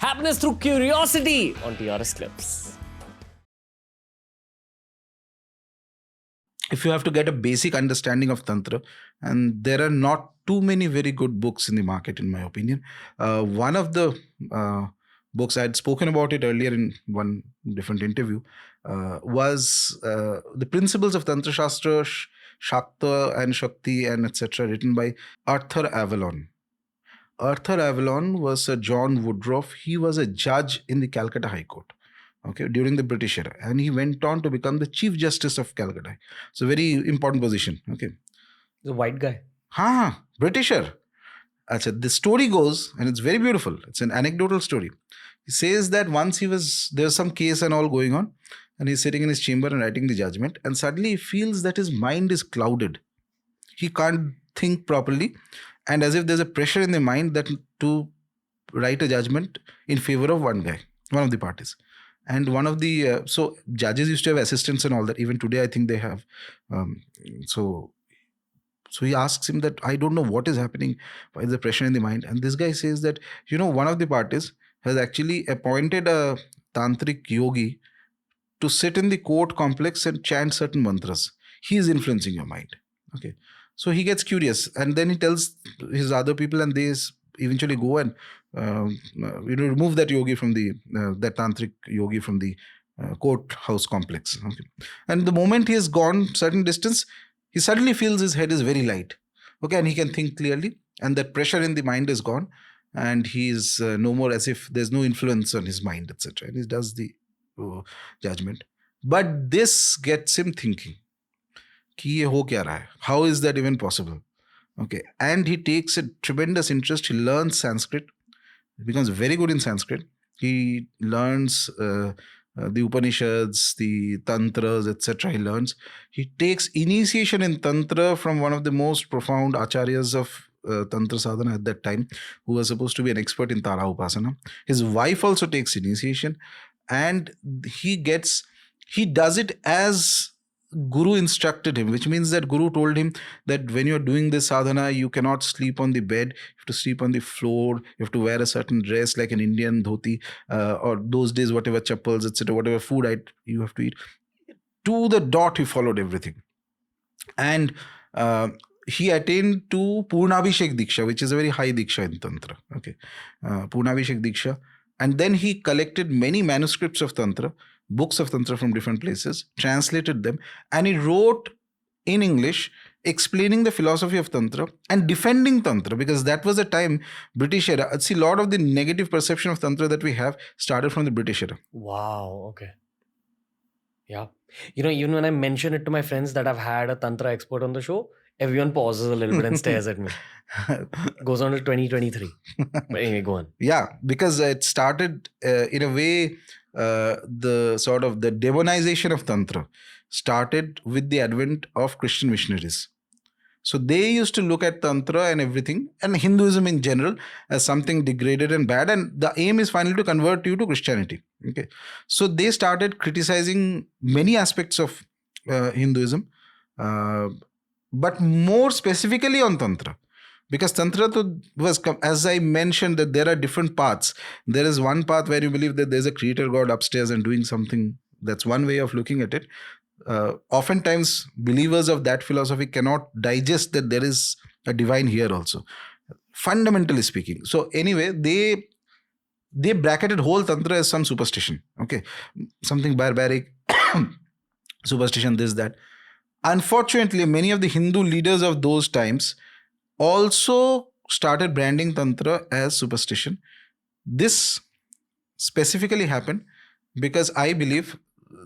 Happiness through curiosity on TRS Clips. If you have to get a basic understanding of Tantra, and there are not too many very good books in the market, in my opinion. One of the books, I had spoken about it earlier in one different interview, was The Principles of Tantra Shastra, Shakta and Shakti and etc., written by Arthur Avalon. Arthur Avalon was Sir John Woodruff. He was a judge in the Calcutta High Court, okay, during the British era, and he went on to become the Chief Justice of Calcutta. So very important position. Okay, The white guy. Britisher. Achha, the story goes, and it's very beautiful. It's an anecdotal story. He says that once there's some case and all going on, and he's sitting in his chamber and writing the judgment, and suddenly he feels that his mind is clouded. He can't think properly, and as if there's a pressure in the mind that to write a judgment in favor of one guy, one of the parties. And one of the so judges used to have assistants and all that. Even today, I think they have. So he asks him that, I don't know what is happening. Why is the pressure in the mind? And this guy says that, one of the parties has actually appointed a tantric yogi to sit in the court complex and chant certain mantras. He is influencing your mind. Okay. So he gets curious, and then he tells his other people, and they eventually go and remove that yogi from that tantric yogi from the courthouse complex. Okay. And the moment he has gone certain distance, he suddenly feels his head is very light. Okay, and he can think clearly, and that pressure in the mind is gone, and he is no more, as if there's no influence on his mind, etc. And he does the judgment. But this gets him thinking. कि ये हो क्या रहा है? How is that even possible? Okay, and he takes a tremendous interest. He learns Sanskrit. He becomes very good in Sanskrit. He learns the Upanishads, the Tantras, etc. He learns. He takes initiation in Tantra from one of the most profound acharyas of Tantra sadhana at that time, who was supposed to be an expert in Tara upasana. His wife also takes initiation, and he does it as Guru instructed him, which means that Guru told him that when you're doing this sadhana, you cannot sleep on the bed, you have to sleep on the floor, you have to wear a certain dress like an Indian dhoti, or those days whatever chappals, etc., whatever food you have to eat. To the dot, he followed everything. And he attained to Purnabhishek Diksha, which is a very high Diksha in Tantra. Okay, Purnabhishek Diksha. And then he collected many manuscripts of Tantra, books of Tantra from different places, translated them, and he wrote in English explaining the philosophy of Tantra and defending Tantra, because that was a time, British era. See, a lot of the negative perception of Tantra that we have started from the British era. Wow, okay. Yeah. Even when I mention it to my friends that I've had a Tantra expert on the show, everyone pauses a little bit and stares at me. Goes on till 2023. But anyway, go on. Yeah, because it started in a way, the sort of the demonization of Tantra started with the advent of Christian missionaries. So they used to look at Tantra and everything, and Hinduism in general, as something degraded and bad, and the aim is finally to convert you to Christianity. Okay, so they started criticizing many aspects of Hinduism, but more specifically on Tantra. Because Tantra was, as I mentioned, that there are different paths. There is one path where you believe that there's a creator God upstairs and doing something. That's one way of looking at it. Oftentimes, believers of that philosophy cannot digest that there is a divine here also, fundamentally speaking. So anyway, they bracketed whole Tantra as some superstition. Okay, something barbaric, superstition, this, that. Unfortunately, many of the Hindu leaders of those times also started branding Tantra as superstition. This specifically happened because I believe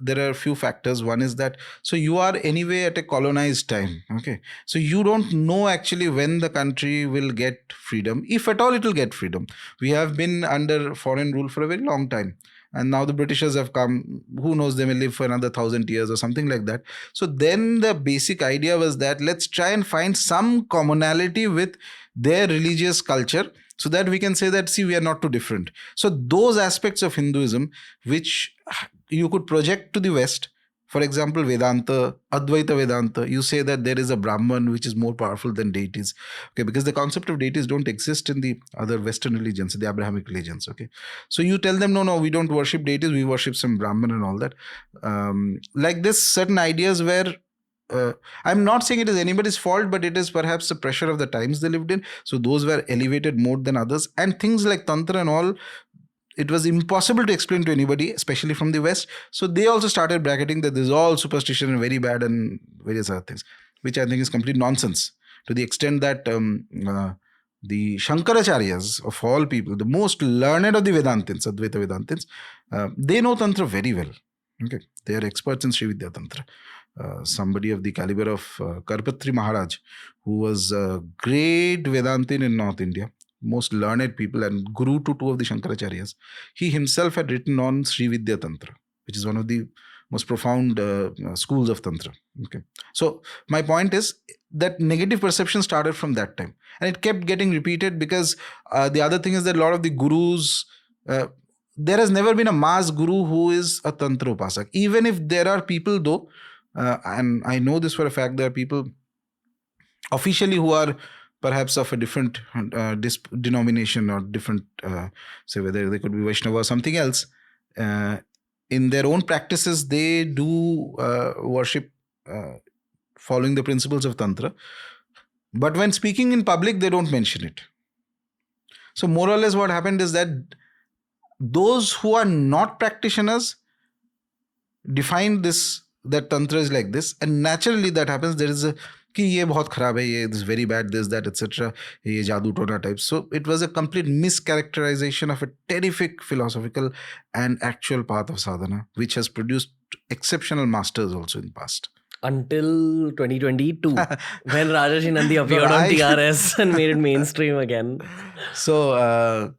there are a few factors. One is that, so you are anyway at a colonized time. Okay, so you don't know actually when the country will get freedom, if at all it will get freedom. We have been under foreign rule for a very long time. And now the Britishers have come. Who knows, they may live for another 1,000 years or something like that. So then the basic idea was that let's try and find some commonality with their religious culture so that we can say that, see, we are not too different. So those aspects of Hinduism, which you could project to the West, For example, Vedanta, Advaita Vedanta, you say that there is a Brahman which is more powerful than deities. Okay, because the concept of deities don't exist in the other Western religions, the Abrahamic religions. Okay, so you tell them, no, we don't worship deities, we worship some Brahman and all that. Like this, certain ideas where I'm not saying it is anybody's fault, but it is perhaps the pressure of the times they lived in. So those were elevated more than others. And things like Tantra and all, it was impossible to explain to anybody, especially from the West. So they also started bracketing that this is all superstition and very bad and various other things, which I think is complete nonsense. To the extent that the Shankaracharyas of all people, the most learned of the Vedantins, Advaita Vedantins, they know Tantra very well. Okay, they are experts in Sri Vidya Tantra. Somebody of the caliber of Karpatri Maharaj, who was a great Vedantin in North India, most learned people and guru to two of the Shankaracharyas. He himself had written on Sri Vidya Tantra, which is one of the most profound schools of Tantra. Okay, so my point is that negative perception started from that time, and it kept getting repeated because the other thing is that a lot of the gurus, there has never been a mass guru who is a Tantra upasak. Even if there are people though, and I know this for a fact, there are people officially who are perhaps of a different denomination or different, say whether they could be Vaishnava or something else. In their own practices, they do worship following the principles of Tantra. But when speaking in public, they don't mention it. So more or less what happened is that those who are not practitioners define this, that Tantra is like this, and naturally that happens. There is a कि ये बहुत खराब है, ये this very bad, this, that, etc. ये जादू टोना type. So it was a complete mischaracterization of a terrific philosophical and actual path of sadhana, which has produced exceptional masters also in the past. Until 2022, when Rajarshi Nandy appeared on TRS and made it mainstream again. So,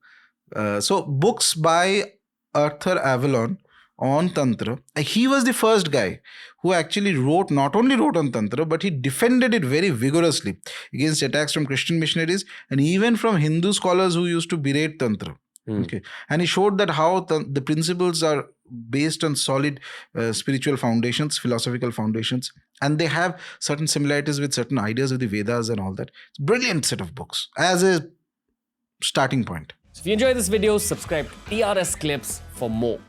so books by Arthur Avalon on Tantra. He was the first guy who actually not only wrote on Tantra, but he defended it very vigorously against attacks from Christian missionaries and even from Hindu scholars who used to berate Tantra. Okay, and he showed that how the principles are based on solid spiritual foundations, philosophical foundations, and they have certain similarities with certain ideas of the Vedas and all that. It's a brilliant set of books as a starting point. So if you enjoyed this video, subscribe to TRS Clips for more.